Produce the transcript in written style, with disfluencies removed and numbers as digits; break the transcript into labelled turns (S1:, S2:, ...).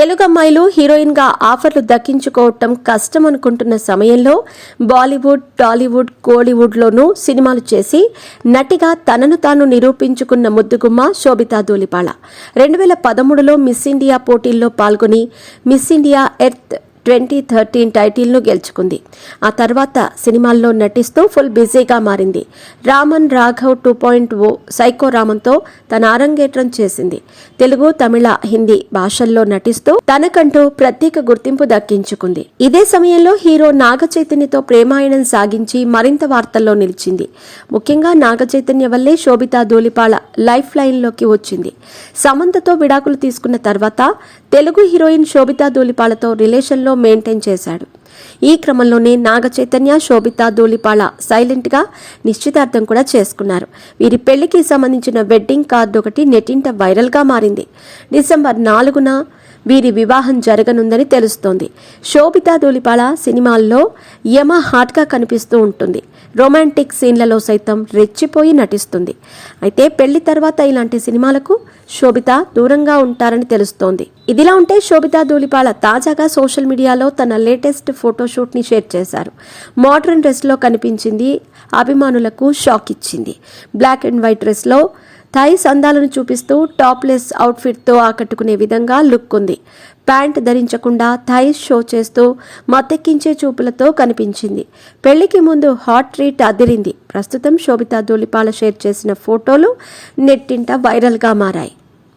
S1: తెలుగు అమ్మాయిలు హీరోయిన్గా ఆఫర్లు దక్కించుకోవటం కష్టం అనుకుంటున్న సమయంలో బాలీవుడ్, టాలీవుడ్, కోలీవుడ్లోనూ సినిమాలు చేసి నటిగా తనను తాను నిరూపించుకున్న ముద్దుగుమ్మ శోభితా ధూళిపాళ 2013లో మిస్ ఇండియా పోటీల్లో పాల్గొని మిస్ ఇండియా ఎర్త్ 2013 టైటిల్ను గెలుచుకుంది. ఆ తర్వాత సినిమాల్లో నటిస్తూ ఫుల్ బిజీగా మారింది. రామన్ రాఘవ్ 2.0 సైకో రామంతో తన అరంగేట్రం చేసింది. తెలుగు, తమిళ, హిందీ భాషల్లో నటిస్తూ తనకంటూ ప్రత్యేక గుర్తింపు దక్కించుకుంది. ఇదే సమయంలో హీరో నాగ చైతన్యతో ప్రేమాయణం సాగించి మరింత వార్తల్లో నిలిచింది. ముఖ్యంగా నాగ చైతన్య వల్లే శోభితా ధూళిపాళ లైఫ్ లైన్లోకి వచ్చింది. సమంతతో విడాకులు తీసుకున్న తర్వాత తెలుగు హీరోయిన్ శోభితా ధూళిపాళతో రిలేషన్లో మెయింటైన్ చేశాడు. ఈ క్రమంలోనే నాగ చైతన్య, శోభితా ధూళిపాళ సైలెంట్ గా నిశ్చితార్థం కూడా చేసుకున్నారు. వీరి పెళ్లికి సంబంధించిన వెడ్డింగ్ కార్డు ఒకటి నెట్టింట వైరల్ గా మారింది. డిసెంబర్ 4న వీరి వివాహం జరగనుందని తెలుస్తోంది. శోభితా ధూళిపాళ సినిమాల్లో యమ హాట్ గా కనిపిస్తూ ఉంటుంది. రొమాంటిక్ సీన్లలో సైతం రెచ్చిపోయి నటిస్తుంది. అయితే పెళ్లి తర్వాత ఇలాంటి సినిమాలకు శోభిత దూరంగా ఉంటారని తెలుస్తోంది. ఇదిలా ఉంటే శోభితా ధూళిపాళ తాజాగా సోషల్ మీడియాలో తన లేటెస్ట్ ఫోటోషూట్ ని షేర్ చేశారు. మోడర్న్ డ్రెస్ లో కనిపించింది. అభిమానులకు షాక్ ఇచ్చింది. బ్లాక్ అండ్ వైట్ డ్రెస్ లో థైస్ అందాలను చూపిస్తూ టాప్లెస్ అవుట్ఫిట్తో ఆకట్టుకునే విధంగా లుక్ ఉంది. ప్యాంట్ ధరించకుండా థైస్ షో చేస్తూ మత్తెక్కించే చూపులతో కనిపించింది. పెళ్లికి ముందు హాట్ ట్రీట్ అదిరింది. ప్రస్తుతం శోభితా ధూళిపాళ షేర్ చేసిన ఫోటోలు నెట్టింట వైరల్గా మారాయి.